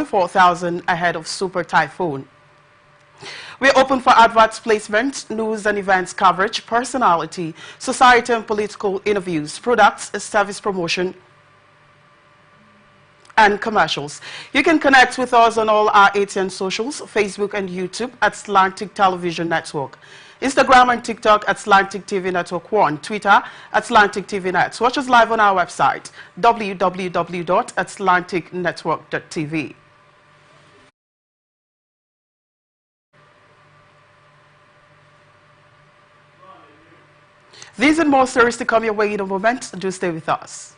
24,000 ahead of super typhoon. We're open for adverts, placements, news and events coverage, personality, society and political interviews, products, service promotion, and commercials. You can connect with us on all our Atn socials, Facebook and YouTube at Atlantic Television Network, Instagram and TikTok at Atlantic TV Network 1, Twitter at Atlantic TV Net. Watch us live on our website, www.atlanticnetwork.tv. These and more stories to come your way in a moment. Do stay with us.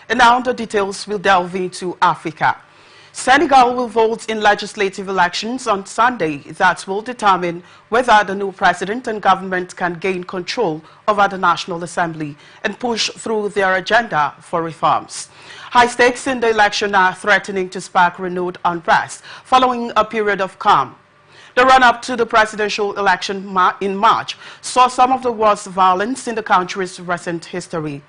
And now the details will delve into Africa. Senegal will vote in legislative elections on Sunday that will determine whether the new president and government can gain control over the National Assembly and push through their agenda for reforms. High stakes in the election are threatening to spark renewed unrest following a period of calm. The run-up to the presidential election in March saw some of the worst violence in the country's recent history.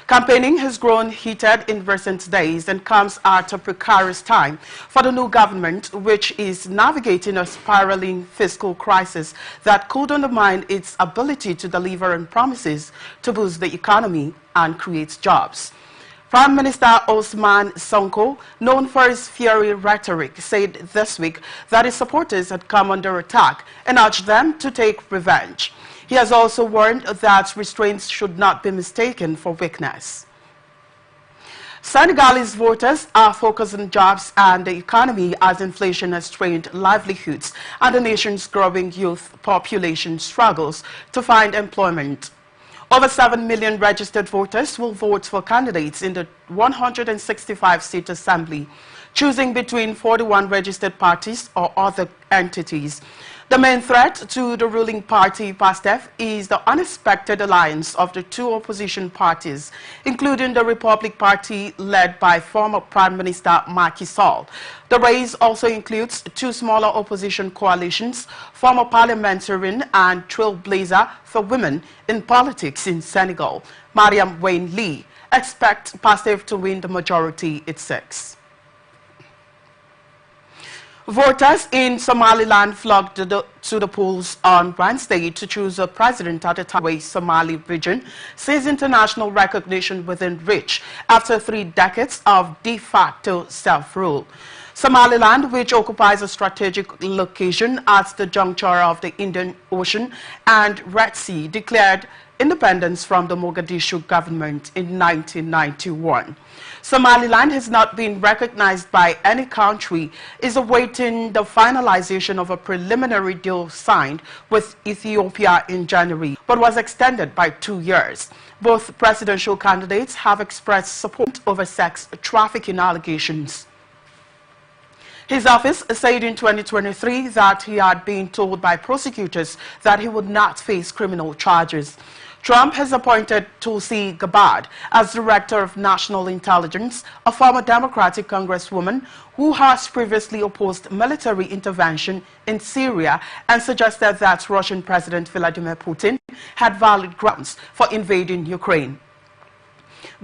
Campaigning has grown heated in recent days and comes at a precarious time for the new government, which is navigating a spiraling fiscal crisis that could undermine its ability to deliver on promises to boost the economy and create jobs. Prime Minister Ousmane Sonko, known for his fiery rhetoric, said this week that his supporters had come under attack and urged them to take revenge. He has also warned that restraints should not be mistaken for weakness. Senegalese voters are focused on jobs and the economy as inflation has strained livelihoods and the nation's growing youth population struggles to find employment. Over 7 million registered voters will vote for candidates in the 165-seat assembly, choosing between 41 registered parties or other entities. The main threat to the ruling party, PASTEF, is the unexpected alliance of the two opposition parties, including the Republic Party led by former Prime Minister Macky Sall. The race also includes two smaller opposition coalitions, former parliamentarian and trailblazer for women in politics in Senegal, Mariam Wayne Lee, expects PASTEF to win the majority it seeks. Voters in Somaliland flocked to the polls on Wednesday to choose a president at a time Somali region sees international recognition within reach after 3 decades of de facto self-rule. Somaliland, which occupies a strategic location at the juncture of the Indian Ocean and Red Sea, declared independence from the Mogadishu government in 1991. Somaliland has not been recognized by any country, is awaiting the finalization of a preliminary deal signed with Ethiopia in January, but was extended by 2 years. Both presidential candidates have expressed support over sex trafficking allegations. His office said in 2023 that he had been told by prosecutors that he would not face criminal charges. Trump has appointed Tulsi Gabbard as Director of National Intelligence, a former Democratic Congresswoman who has previously opposed military intervention in Syria and suggested that Russian President Vladimir Putin had valid grounds for invading Ukraine.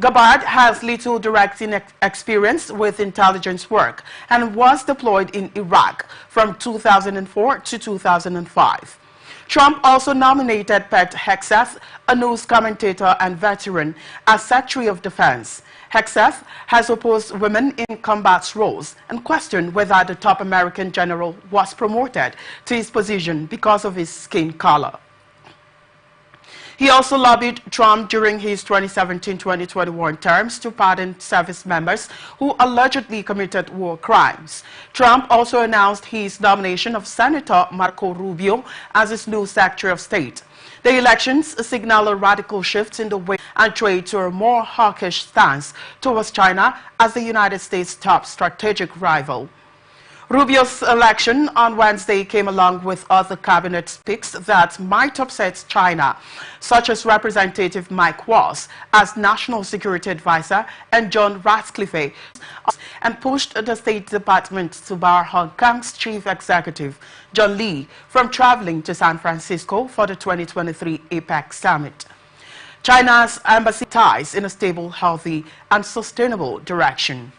Gabbard has little direct experience with intelligence work and was deployed in Iraq from 2004 to 2005. Trump also nominated Pete Hegseth, a news commentator and veteran, as Secretary of Defense. Hegseth has opposed women in combat roles and questioned whether the top American general was promoted to his position because of his skin color. He also lobbied Trump during his 2017-2021 terms to pardon service members who allegedly committed war crimes. Trump also announced his nomination of Senator Marco Rubio as his new Secretary of State. The elections signal a radical shift in the way and trade to a more hawkish stance towards China as the United States' top strategic rival. Rubio's election on Wednesday came along with other cabinet picks that might upset China, such as Representative Mike Waltz as National Security Advisor and John Ratcliffe, and pushed the State Department to bar Hong Kong's Chief Executive, John Lee, from traveling to San Francisco for the 2023 APEC Summit. China's embassy ties in a stable, healthy, and sustainable direction.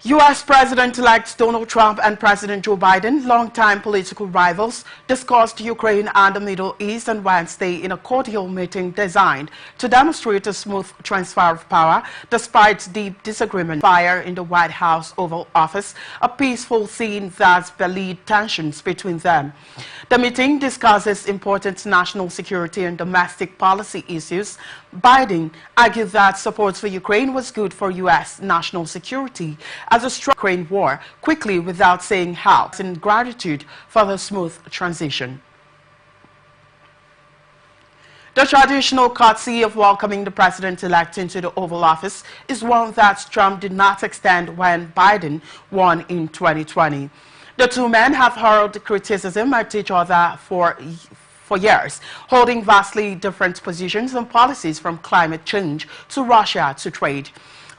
U.S. President-elect Donald Trump and President Joe Biden, longtime political rivals, discussed Ukraine and the Middle East on Wednesday in a cordial meeting designed to demonstrate a smooth transfer of power despite deep disagreement. Fire in the White House Oval Office, a peaceful scene that belied tensions between them. The meeting discusses important national security and domestic policy issues. Biden argued that support for Ukraine was good for U.S. national security as a strong Ukraine war quickly without saying how, in gratitude for the smooth transition. The traditional courtesy of welcoming the president-elect into the Oval Office is one that Trump did not extend when Biden won in 2020. The two men have hurled criticism at each other for years, holding vastly different positions and policies from climate change to Russia to trade.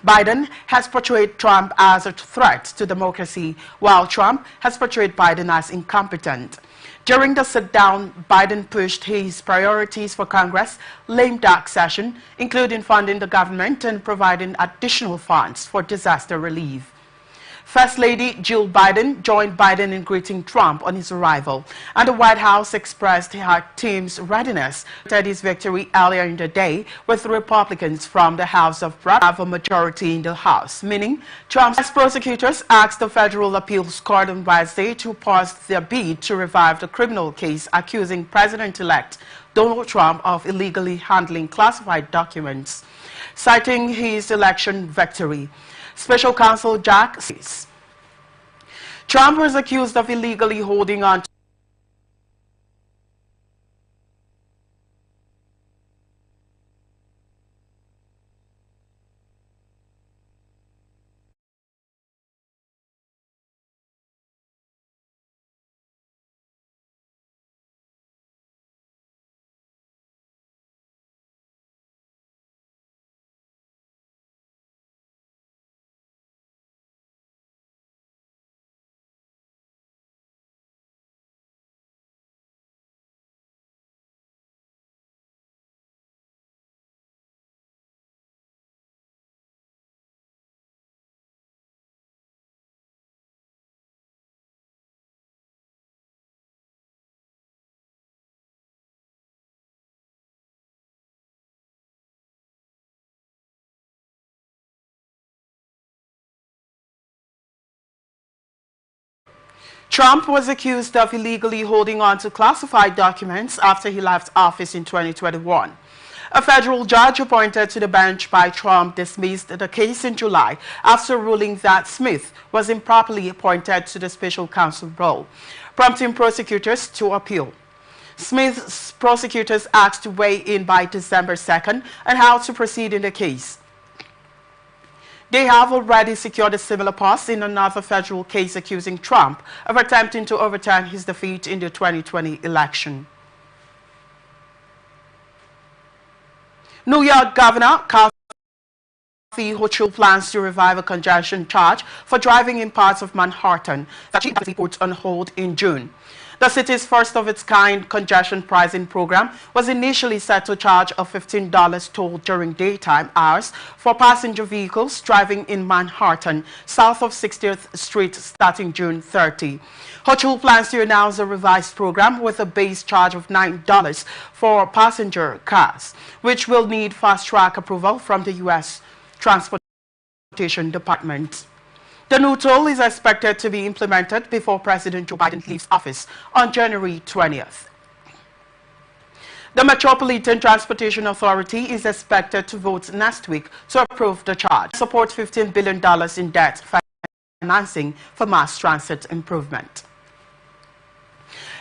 Biden has portrayed Trump as a threat to democracy, while Trump has portrayed Biden as incompetent. During the sit-down, Biden pushed his priorities for Congress' lame duck session, including funding the government and providing additional funds for disaster relief. First Lady Jill Biden joined Biden in greeting Trump on his arrival, and the White House expressed her team's readiness to his victory earlier in the day, with Republicans from the House of Reps have a majority in the House, meaning Trump's prosecutors asked the Federal Appeals Court on Wednesday to pause their bid to revive the criminal case accusing President-elect Donald Trump of illegally handling classified documents, citing his election victory. Special Counsel Jack says Trump was accused of illegally holding on to Trump was accused of illegally holding on to classified documents after he left office in 2021. A federal judge appointed to the bench by Trump dismissed the case in July after ruling that Smith was improperly appointed to the special counsel role, prompting prosecutors to appeal. Smith's prosecutors asked to weigh in by December 2nd on how to proceed in the case. They have already secured a similar post in another federal case accusing Trump of attempting to overturn his defeat in the 2020 election. New York Governor Kathy Hochul plans to revive a congestion charge for driving in parts of Manhattan that she put on hold in June. The city's first-of-its-kind congestion pricing program was initially set to charge a $15 toll during daytime hours for passenger vehicles driving in Manhattan, south of 60th Street, starting June 30. Hochul plans to announce a revised program with a base charge of $9 for passenger cars, which will need fast-track approval from the U.S. Transportation Department. The new toll is expected to be implemented before President Joe Biden leaves office on January 20th. The Metropolitan Transportation Authority is expected to vote next week to approve the charge, support $15 billion in debt financing for mass transit improvement.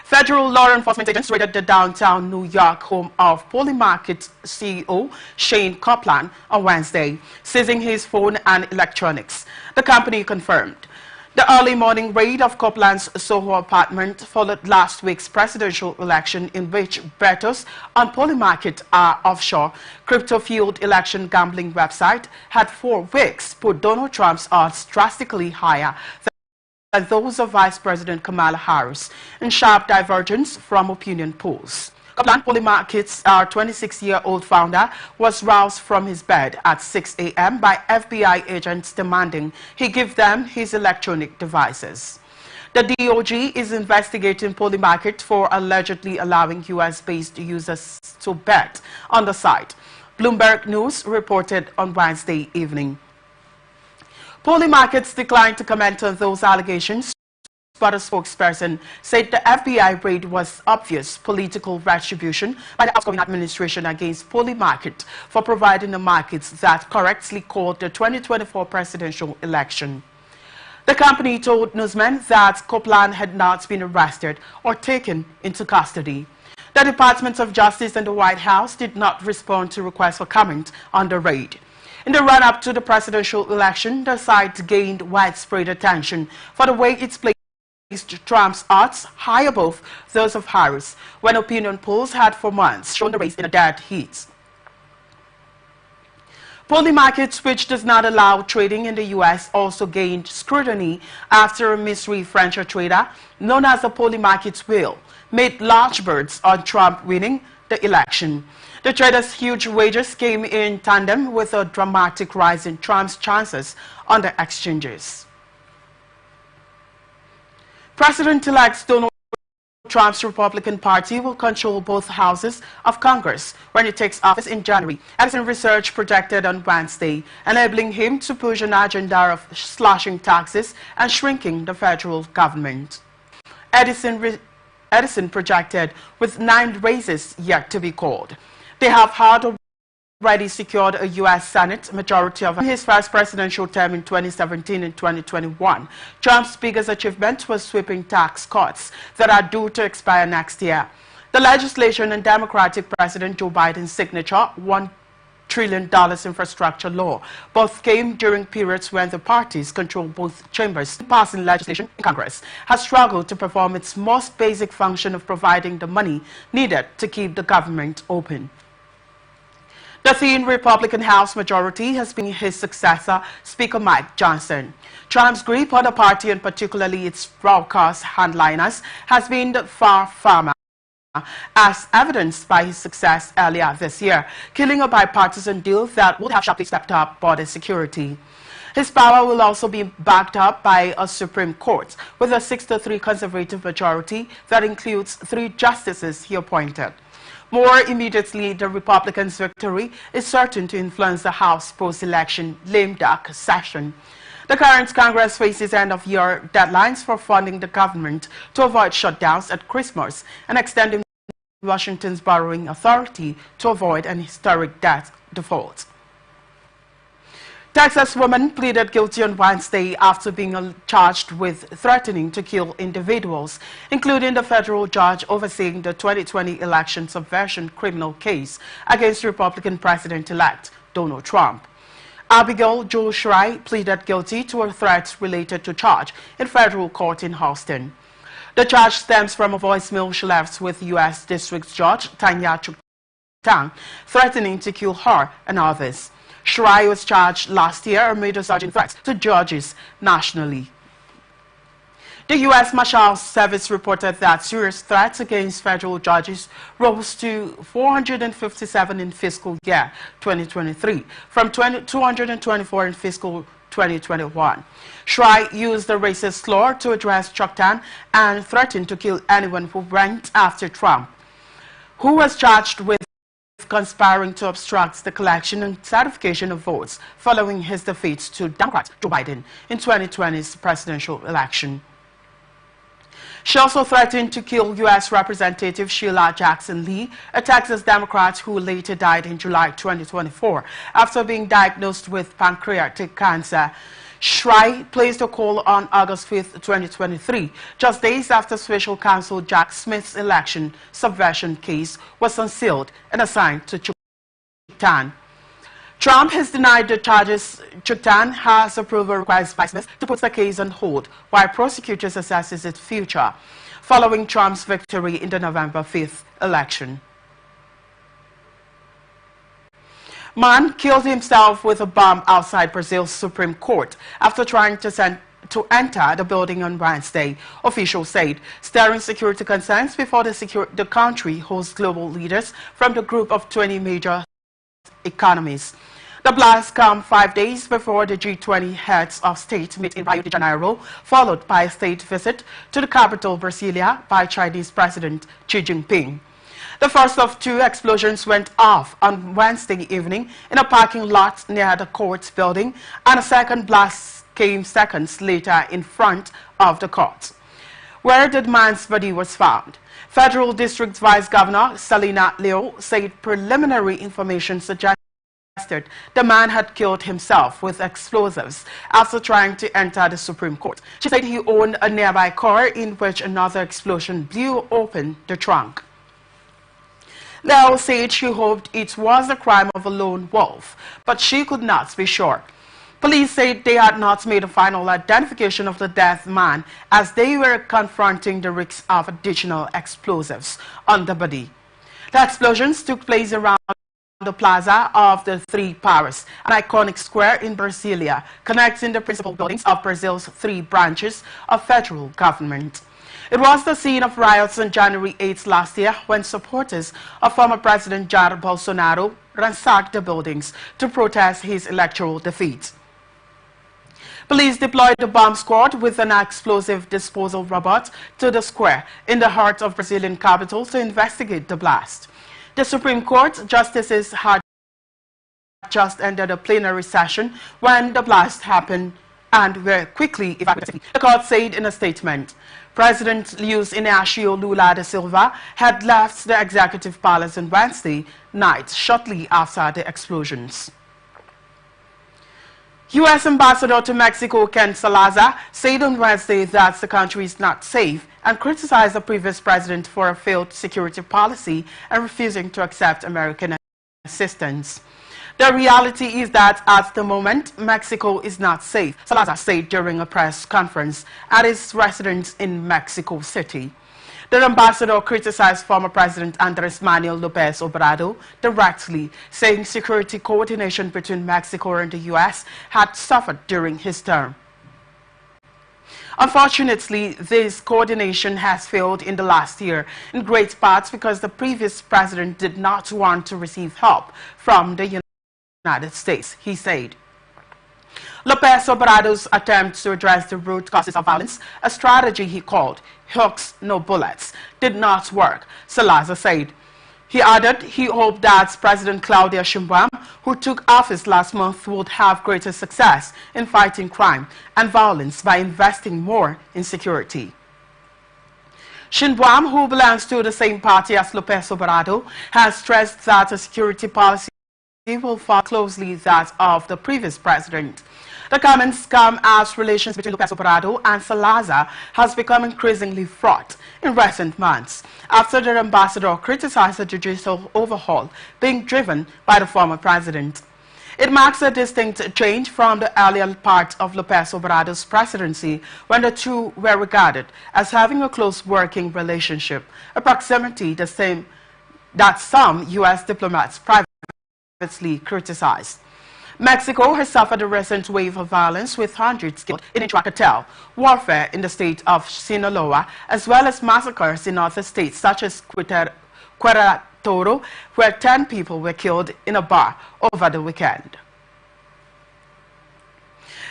Federal law enforcement agents raided the downtown New York home of Polymarket CEO Shane Copeland on Wednesday, seizing his phone and electronics. The company confirmed. The early morning raid of Copeland's Soho apartment followed last week's presidential election in which bettors on Polymarket offshore crypto-fueled election gambling website had 4 weeks put Donald Trump's odds drastically higher than those of Vice President Kamala Harris, in sharp divergence from opinion polls. Copeland, Polymarket's 26-year-old founder, was roused from his bed at 6 a.m. by FBI agents demanding he give them his electronic devices. The DOJ is investigating Polymarket for allegedly allowing U.S.-based users to bet on the site, Bloomberg News reported on Wednesday evening. Polymarkets declined to comment on those allegations, but a spokesperson said the FBI raid was obvious political retribution by the outgoing administration against Polymarket for providing the markets that correctly called the 2024 presidential election. The company told newsmen that Copeland had not been arrested or taken into custody. The Department of Justice and the White House did not respond to requests for comment on the raid. In the run-up to the presidential election, the site gained widespread attention for the way it placed Trump's odds high above those of Harris, when opinion polls had for months shown the race in a dead heat. Polymarket, which does not allow trading in the U.S., also gained scrutiny after a mystery French trader known as the Polymarket Whale made large bets on Trump winning the election. The trader's huge wagers came in tandem with a dramatic rise in Trump's chances on the exchanges. President-elect Donald Trump's Republican Party will control both houses of Congress when he takes office in January, Edison Research projected on Wednesday, enabling him to push an agenda of slashing taxes and shrinking the federal government. Edison projected with 9 races yet to be called. They have already secured a U.S. Senate majority of his first presidential term in 2017 and 2021. Trump's biggest achievement was sweeping tax cuts that are due to expire next year. The legislation and Democratic President Joe Biden's signature $1 trillion infrastructure law both came during periods when the parties control both chambers. Passing legislation in Congress has struggled to perform its most basic function of providing the money needed to keep the government open. The thin Republican House majority has been his successor, Speaker Mike Johnson. Trump's grip on the party, and particularly its broadcast handliners, has been far firmer, as evidenced by his success earlier this year, killing a bipartisan deal that would have sharply stepped up border security. His power will also be backed up by a Supreme Court with a 6-3 conservative majority that includes 3 justices he appointed. More immediately, the Republicans' victory is certain to influence the House post-election lame duck session. The current Congress faces end-of-year deadlines for funding the government to avoid shutdowns at Christmas and extending Washington's borrowing authority to avoid an historic debt default. Texas woman pleaded guilty on Wednesday after being charged with threatening to kill individuals, including the federal judge overseeing the 2020 election subversion criminal case against Republican President-elect Donald Trump. Abigail Jo Shrai pleaded guilty to a threat related to charge in federal court in Houston. The charge stems from a voicemail she left with U.S. District Judge Tanya Chuktan, threatening to kill her and others. Shrai was charged last year amid surging threats to judges nationally. The U.S. Marshal's Service reported that serious threats against federal judges rose to 457 in fiscal year 2023 from 224 in fiscal 2021. Shrai used the racist slur to address Chuktan and threatened to kill anyone who went after Trump, who was charged with conspiring to obstruct the collection and certification of votes following his defeat to Democrat Joe Biden in 2020's presidential election. She also threatened to kill U.S. Representative Sheila Jackson Lee, a Texas Democrat who later died in July 2024 after being diagnosed with pancreatic cancer. Shrai placed a call on August 5, 2023, just days after Special Counsel Jack Smith's election subversion case was unsealed and assigned to Chuktan. Trump has denied the charges. Chuktan has approval requests by Smith to put the case on hold while prosecutors assess its future following Trump's victory in the November 5th election. Man killed himself with a bomb outside Brazil's Supreme Court after trying to enter the building on Wednesday, officials said, stirring security concerns before the country hosts global leaders from the group of 20 major economies. The blast comes 5 days before the G20 heads of state meet in Rio de Janeiro, followed by a state visit to the capital, Brasilia, by Chinese President Xi Jinping. The first of two explosions went off on Wednesday evening in a parking lot near the court building, and a second blast came seconds later in front of the court, where the man's body was found. Federal District Vice Governor Salina Leo said preliminary information suggested the man had killed himself with explosives after trying to enter the Supreme Court. She said he owned a nearby car in which another explosion blew open the trunk. Leo said she hoped it was the crime of a lone wolf, but she could not be sure. Police said they had not made a final identification of the dead man as they were confronting the risk of additional explosives on the body. The explosions took place around the Plaza of the Three Powers, an iconic square in Brasilia, connecting the principal buildings of Brazil's three branches of federal government. It was the scene of riots on January 8 last year when supporters of former President Jair Bolsonaro ransacked the buildings to protest his electoral defeat. Police deployed the bomb squad with an explosive disposal robot to the square in the heart of Brazilian capital to investigate the blast. The Supreme Court justices had just ended a plenary session when the blast happened and were quickly evacuated. The court said in a statement, President Luiz Inácio Lula da Silva had left the Executive Palace on Wednesday night shortly after the explosions. U.S. Ambassador to Mexico Ken Salazar said on Wednesday that the country is not safe and criticized the previous president for a failed security policy and refusing to accept American assistance. The reality is that at the moment, Mexico is not safe, Salazar said during a press conference at his residence in Mexico City. The ambassador criticized former President Andrés Manuel López Obrador directly, saying security coordination between Mexico and the U.S. had suffered during his term. Unfortunately, this coordination has failed in the last year, in great part because the previous president did not want to receive help from the United States, he said. López Obrador's attempt to address the root causes of violence, a strategy he called hooks, no bullets, did not work, Salazar said. He added he hoped that President Claudia Sheinbaum, who took office last month, would have greater success in fighting crime and violence by investing more in security. Sheinbaum, who belongs to the same party as López Obrador, has stressed that a security policy will follow closely that of the previous president. The comments come as relations between López Obrador and Salazar has become increasingly fraught in recent months, after the ambassador criticized the judicial overhaul being driven by the former president. It marks a distinct change from the earlier part of López Obrador's presidency, when the two were regarded as having a close working relationship, a proximity the same that some U.S. diplomats privately criticized. Mexico has suffered a recent wave of violence with hundreds killed in intra-cartel warfare in the state of Sinaloa, as well as massacres in other states such as Querétaro, where 10 people were killed in a bar over the weekend.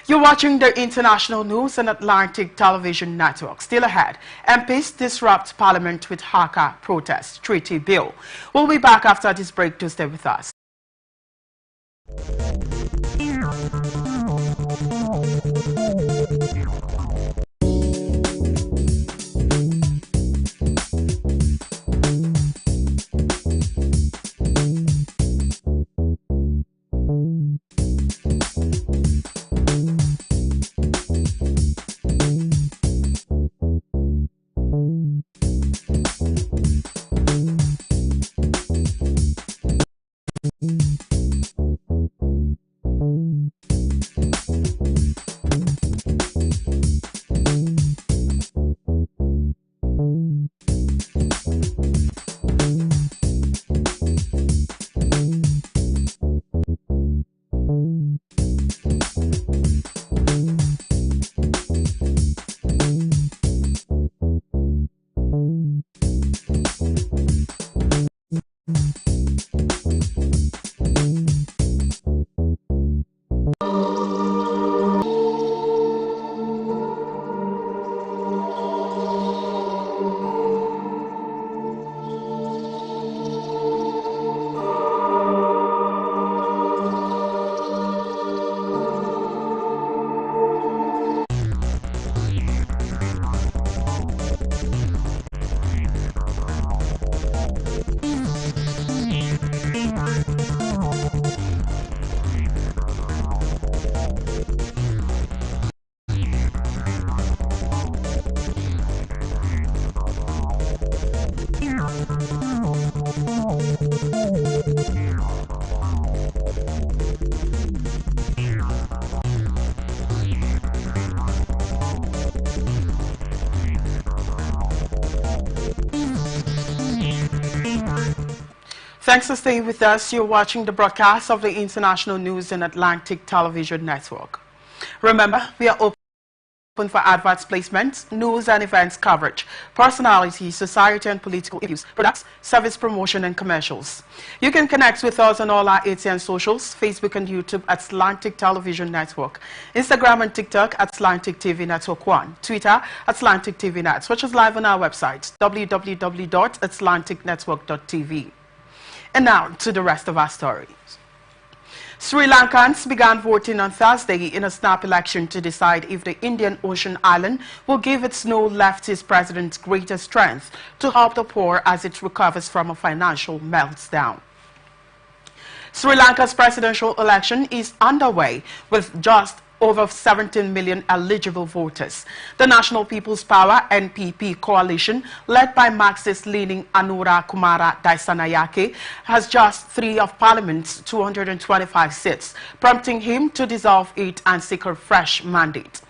You're watching the international news on Atlantic Television Network. Still ahead, MPs disrupt Parliament with HACA protest treaty bill. We'll be back after this break to stay with us. Thanks for staying with us. You're watching the broadcast of the International News and Atlantic Television Network. Remember, we are open for adverts placements, news and events coverage, personality, society and political issues, products, service promotion and commercials. You can connect with us on all our ATN socials, Facebook and YouTube at Atlantic Television Network, Instagram and TikTok at Atlantic TV Network 1, Twitter at Atlantic TV Net. Watch us live on our website, www.atlanticnetwork.tv. And now to the rest of our stories. Sri Lankans began voting on Thursday in a snap election to decide if the Indian Ocean island will give its new leftist president greater strength to help the poor as it recovers from a financial meltdown. Sri Lanka's presidential election is underway with just over 17 million eligible voters. The National People's Power NPP coalition, led by Marxist-leaning Anura Kumara Daisanayake, has just 3 of Parliament's 225 seats, prompting him to dissolve it and seek a fresh mandate.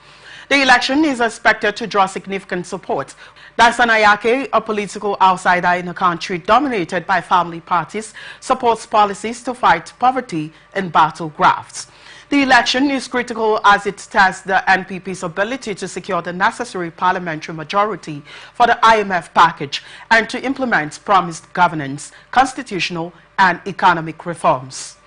The election is expected to draw significant support. Daisanayake, a political outsider in a country dominated by family parties, supports policies to fight poverty and battle grafts. The election is critical as it tests the NPP's ability to secure the necessary parliamentary majority for the IMF package and to implement promised governance, constitutional and economic reforms.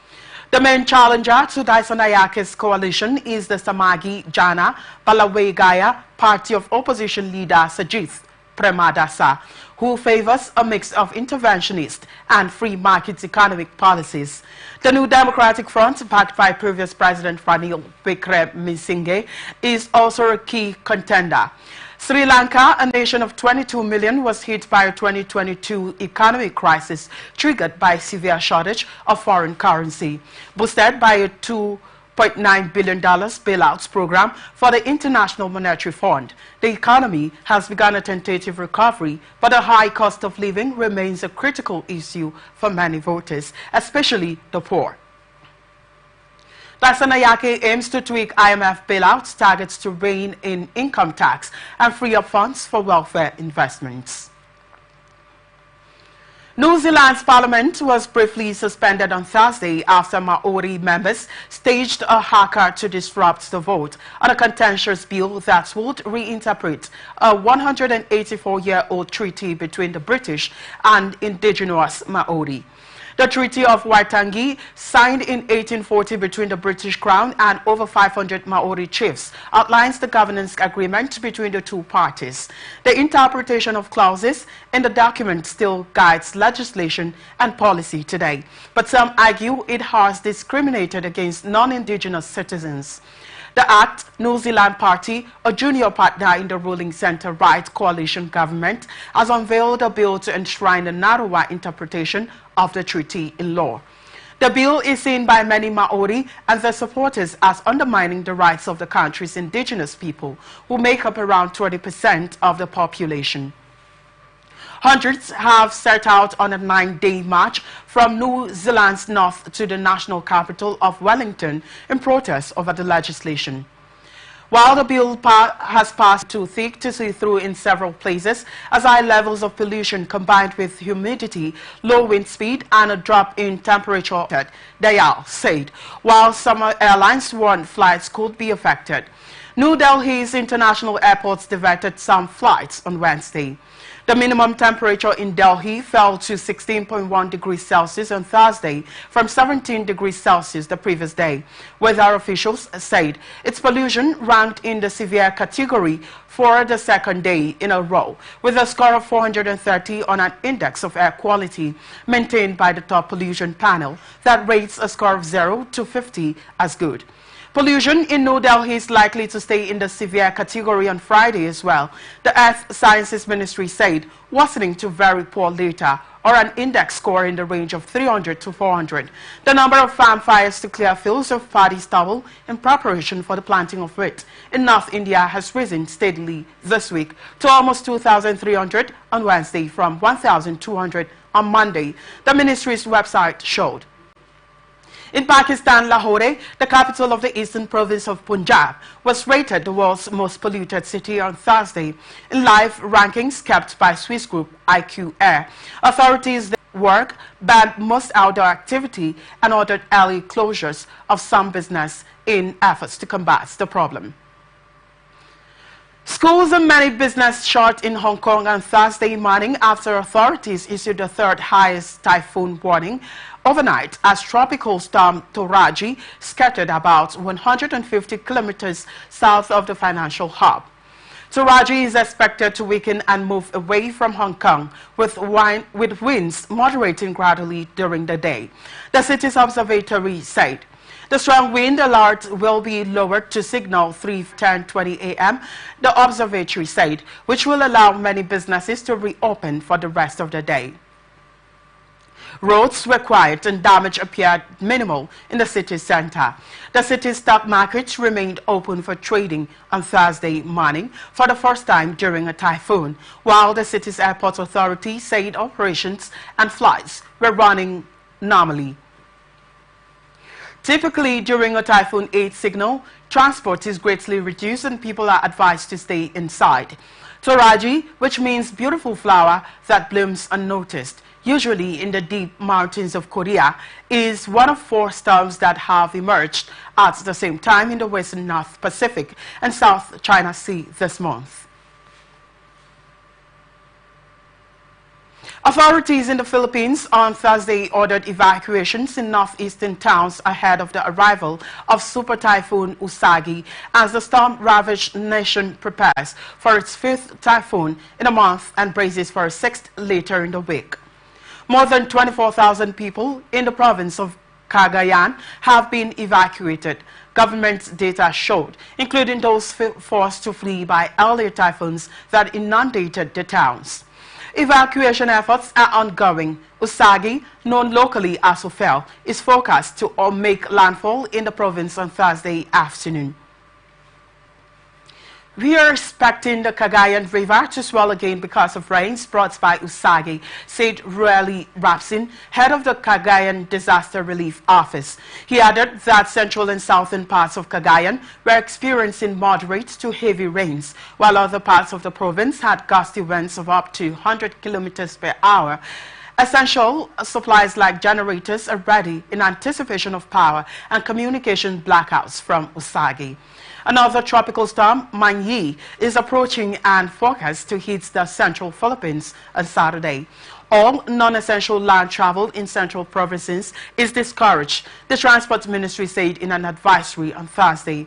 The main challenger to Daisanayake's coalition is the Samagi Jana Balawegaya party of opposition leader Sajith Premadasa, who favors a mix of interventionist and free market economic policies. The New Democratic Front, backed by previous President Ranil Wickremesinghe, is also a key contender. Sri Lanka, a nation of 22 million, was hit by a 2022 economic crisis triggered by severe shortage of foreign currency, boosted by a $2.9 billion bailouts program for the International Monetary Fund. The economy has begun a tentative recovery, but a high cost of living remains a critical issue for many voters, especially the poor. Daisanayake aims to tweak IMF bailouts targets to rein in income tax and free up funds for welfare investments. New Zealand's parliament was briefly suspended on Thursday after Maori members staged a haka to disrupt the vote on a contentious bill that would reinterpret a 184-year-old treaty between the British and indigenous Maori. The Treaty of Waitangi, signed in 1840 between the British Crown and over 500 Maori chiefs, outlines the governance agreement between the two parties. The interpretation of clauses in the document still guides legislation and policy today, but some argue it has discriminated against non-indigenous citizens. The ACT New Zealand Party, a junior partner in the ruling centre-right coalition government, has unveiled a bill to enshrine the narrower interpretation of the treaty in law. The bill is seen by many Maori and their supporters as undermining the rights of the country's indigenous people, who make up around 20% of the population. Hundreds have set out on a 9-day march from New Zealand's north to the national capital of Wellington in protest over the legislation. While the bill has passed too thick to see through in several places, as high levels of pollution combined with humidity, low wind speed and a drop in temperature, Dayal said, while some airlines warned flights could be affected. New Delhi's international airports diverted some flights on Wednesday. The minimum temperature in Delhi fell to 16.1 degrees Celsius on Thursday from 17 degrees Celsius the previous day. Weather officials said its pollution ranked in the severe category for the second day in a row, with a score of 430 on an index of air quality maintained by the top pollution panel that rates a score of 0 to 50 as good. Pollution in New Delhi is likely to stay in the severe category on Friday as well, the Earth Sciences Ministry said, worsening to very poor later, or an index score in the range of 300 to 400. The number of farm fires to clear fields of paddy stubble in preparation for the planting of wheat in North India has risen steadily this week to almost 2,300 on Wednesday from 1,200 on Monday, the ministry's website showed. In Pakistan, Lahore, the capital of the eastern province of Punjab, was rated the world's most polluted city on Thursday in live rankings kept by Swiss group IQ Air. Authorities work banned most outdoor activity and ordered early closures of some business in efforts to combat the problem. Schools and many businesses shut in Hong Kong on Thursday morning after authorities issued the third highest typhoon warning overnight as tropical storm Toraji scattered about 150 kilometers south of the financial hub. Toraji is expected to weaken and move away from Hong Kong with winds moderating gradually during the day, the city's observatory said. The strong wind alert will be lowered to signal 3:10:20 a.m., the observatory said, which will allow many businesses to reopen for the rest of the day. Roads were quiet and damage appeared minimal in the city center. The city's stock markets remained open for trading on Thursday morning for the first time during a typhoon, while the city's airport authority said operations and flights were running normally. Typically, during a Typhoon 8 signal, transport is greatly reduced and people are advised to stay inside. Toraji, which means beautiful flower that blooms unnoticed, usually in the deep mountains of Korea, is one of 4 storms that have emerged at the same time in the western North Pacific and South China Sea this month. Authorities in the Philippines on Thursday ordered evacuations in northeastern towns ahead of the arrival of Super Typhoon Usagi as the storm-ravaged nation prepares for its 5th typhoon in a month and braces for a 6th later in the week. More than 24,000 people in the province of Cagayan have been evacuated, government data showed, including those forced to flee by earlier typhoons that inundated the towns. Evacuation efforts are ongoing. Usagi, known locally as Ophel, is forecast to make landfall in the province on Thursday afternoon. We are expecting the Cagayan River to swell again because of rains brought by Usagi, said Rueli Rapsin, head of the Cagayan Disaster Relief Office. He added that central and southern parts of Cagayan were experiencing moderate to heavy rains, while other parts of the province had gusty winds of up to 100 kilometers per hour Essential supplies like generators are ready in anticipation of power and communication blackouts from Usagi. Another tropical storm, Manyi, is approaching and forecast to hit the central Philippines on Saturday. All non-essential land travel in central provinces is discouraged, the Transport Ministry said in an advisory on Thursday.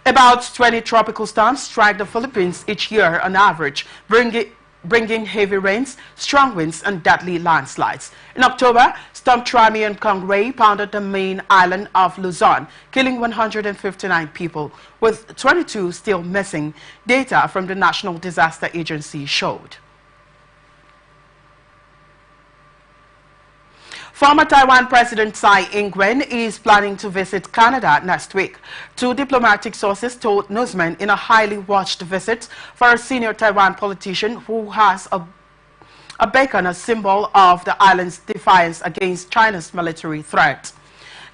About 20 tropical storms strike the Philippines each year on average, bringing heavy rains, strong winds, and deadly landslides. In October, Storm Trami and Kongray pounded the main island of Luzon, killing 159 people, with 22 still missing, data from the National Disaster Agency showed. Former Taiwan President Tsai Ing-wen is planning to visit Canada next week. Two diplomatic sources told newsmen in a highly watched visit for a senior Taiwan politician who has a beacon, a symbol of the island's defiance against China's military threat.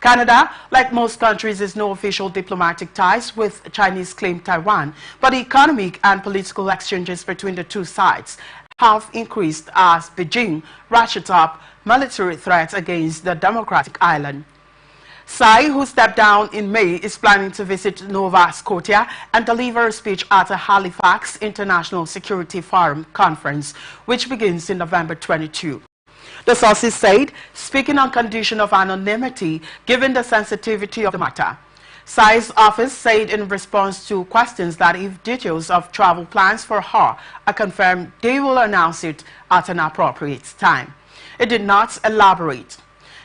Canada, like most countries, has no official diplomatic ties with Chinese-claimed Taiwan, but economic and political exchanges between the two sides have increased as Beijing ratchets up military threats against the democratic island. Tsai, who stepped down in May, is planning to visit Nova Scotia and deliver a speech at a Halifax International Security Forum conference, which begins in November 22. The sources said, speaking on condition of anonymity, given the sensitivity of the matter. Tsai's office said in response to questions that if details of travel plans for her are confirmed, they will announce it at an appropriate time. It did not elaborate.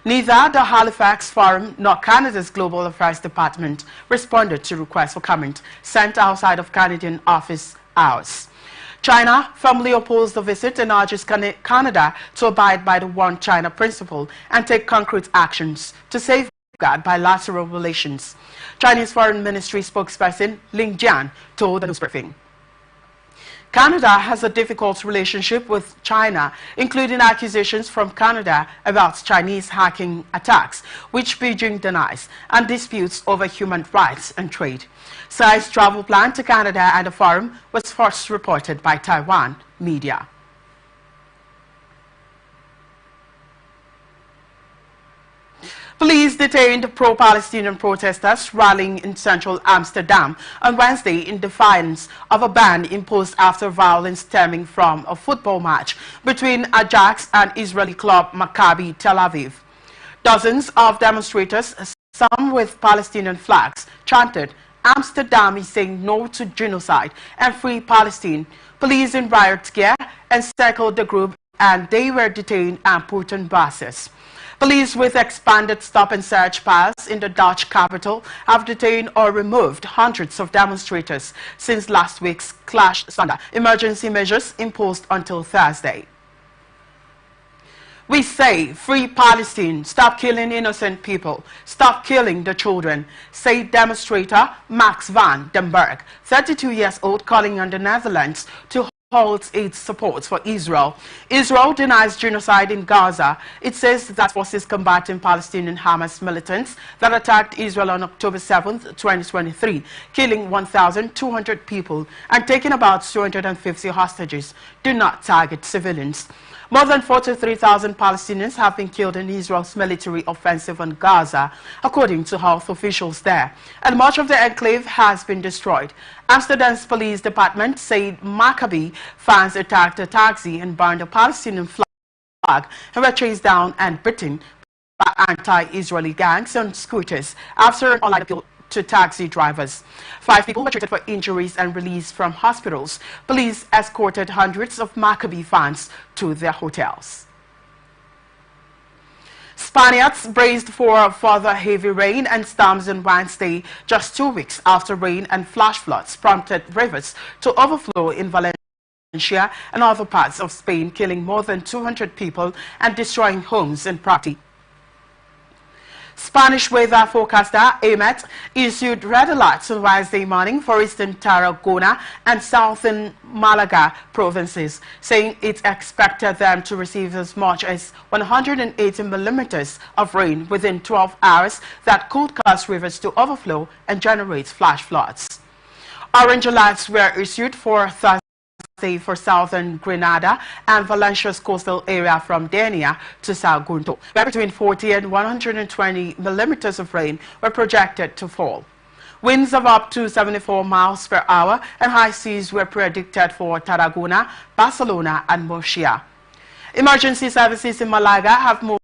Neither the Halifax Forum nor Canada's Global Affairs Department responded to requests for comment sent outside of Canadian office hours. China firmly opposed the visit and urges Canada to abide by the One China principle and take concrete actions to safeguard bilateral relations. Chinese Foreign Ministry spokesperson Ling Jian told the news briefing. Canada has a difficult relationship with China, including accusations from Canada about Chinese hacking attacks, which Beijing denies, and disputes over human rights and trade. Tsai's travel plan to Canada and the forum was first reported by Taiwan media. Police detained pro-Palestinian protesters rallying in central Amsterdam on Wednesday in defiance of a ban imposed after violence stemming from a football match between Ajax and Israeli club Maccabi Tel Aviv. Dozens of demonstrators, some with Palestinian flags, chanted, "Amsterdam is saying no to genocide and free Palestine." Police in riot gear encircled the group and they were detained and put on buses. Police with expanded stop-and-search powers in the Dutch capital have detained or removed hundreds of demonstrators since last week's clash Sunday. Emergency measures imposed until Thursday. We say, free Palestine, stop killing innocent people, stop killing the children, said demonstrator Max van den Berg, 32 years old, calling on the Netherlands to halt its support for Israel. Israel denies genocide in Gaza. It says that forces combating Palestinian Hamas militants that attacked Israel on October 7, 2023, killing 1,200 people and taking about 250 hostages, do not target civilians. More than 43,000 Palestinians have been killed in Israel's military offensive on Gaza, according to health officials there, and much of the enclave has been destroyed. Amsterdam's police department said Maccabi fans attacked a taxi and burned a Palestinian flag and were chased down and beaten by anti-Israeli gangs on scooters after an online appeal to taxi drivers. 5 people were treated for injuries and released from hospitals. Police escorted hundreds of Maccabi fans to their hotels. Spaniards braced for further heavy rain and storms on Wednesday, just 2 weeks after rain and flash floods prompted rivers to overflow in Valencia and other parts of Spain, killing more than 200 people and destroying homes and property. Spanish weather forecaster AMET issued red alerts on Wednesday morning for eastern Tarragona and southern Malaga provinces, saying it expected them to receive as much as 180 millimeters of rain within 12 hours that could cause rivers to overflow and generate flash floods. Orange alerts were issued for Thursday day for southern Grenada and Valencia's coastal area from Denia to Sagunto, where between 40 and 120 millimeters of rain were projected to fall. Winds of up to 74 miles per hour and high seas were predicted for Tarragona, Barcelona and Murcia. Emergency services in Malaga have moved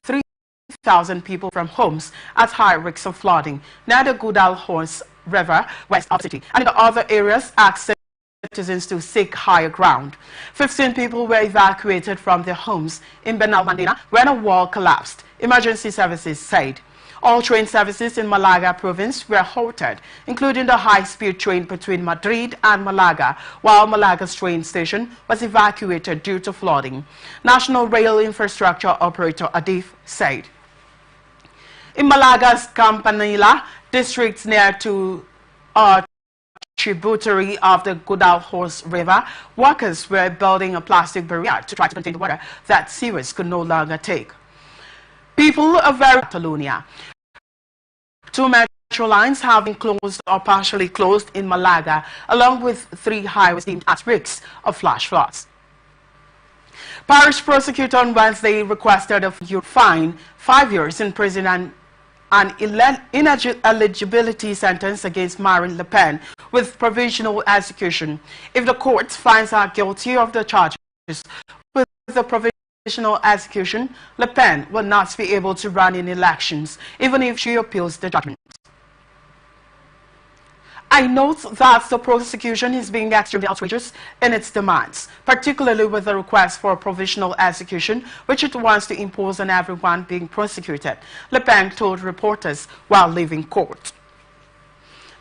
3,000 people from homes at high risk of flooding near the Guadalhorce River, west of the city, and in the other areas asked citizens to seek higher ground. 15 people were evacuated from their homes in Benalmádena when a wall collapsed, emergency services said. All train services in Malaga province were halted, including the high-speed train between Madrid and Malaga, while Malaga's train station was evacuated due to flooding. National Rail Infrastructure Operator Adif said. In Malaga's Campanilla districts near to tributary of the Guadalhorce River, workers were building a plastic barrier to try to contain the water that sewers could no longer take. People of Catalonia. 2 metro lines have been closed or partially closed in Malaga, along with 3 highways deemed at risk of flash floods. Parish prosecutor on Wednesday requested a fine, 5 years in prison and an ineligibility sentence against Marine Le Pen with provisional execution if the court finds her guilty of the charges. With the provisional execution, Le Pen will not be able to run in elections, even if she appeals the judgment. I note that the prosecution is being extremely outrageous in its demands, particularly with the request for a provisional execution, which it wants to impose on everyone being prosecuted, Le Pen told reporters while leaving court.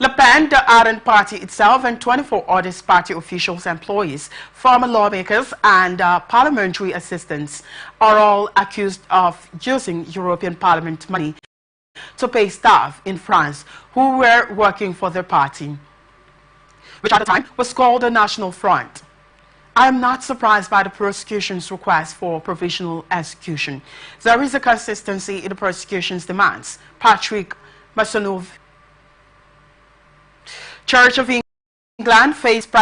Le Pen, the Atn party itself, and 24 other party officials, employees, former lawmakers, and parliamentary assistants are all accused of using European Parliament money to pay staff in France who were working for their party, which at the time was called the National Front. I am not surprised by the prosecution's request for provisional execution. There is a consistency in the prosecution's demands. Patrick Massonneau, Church of England, faced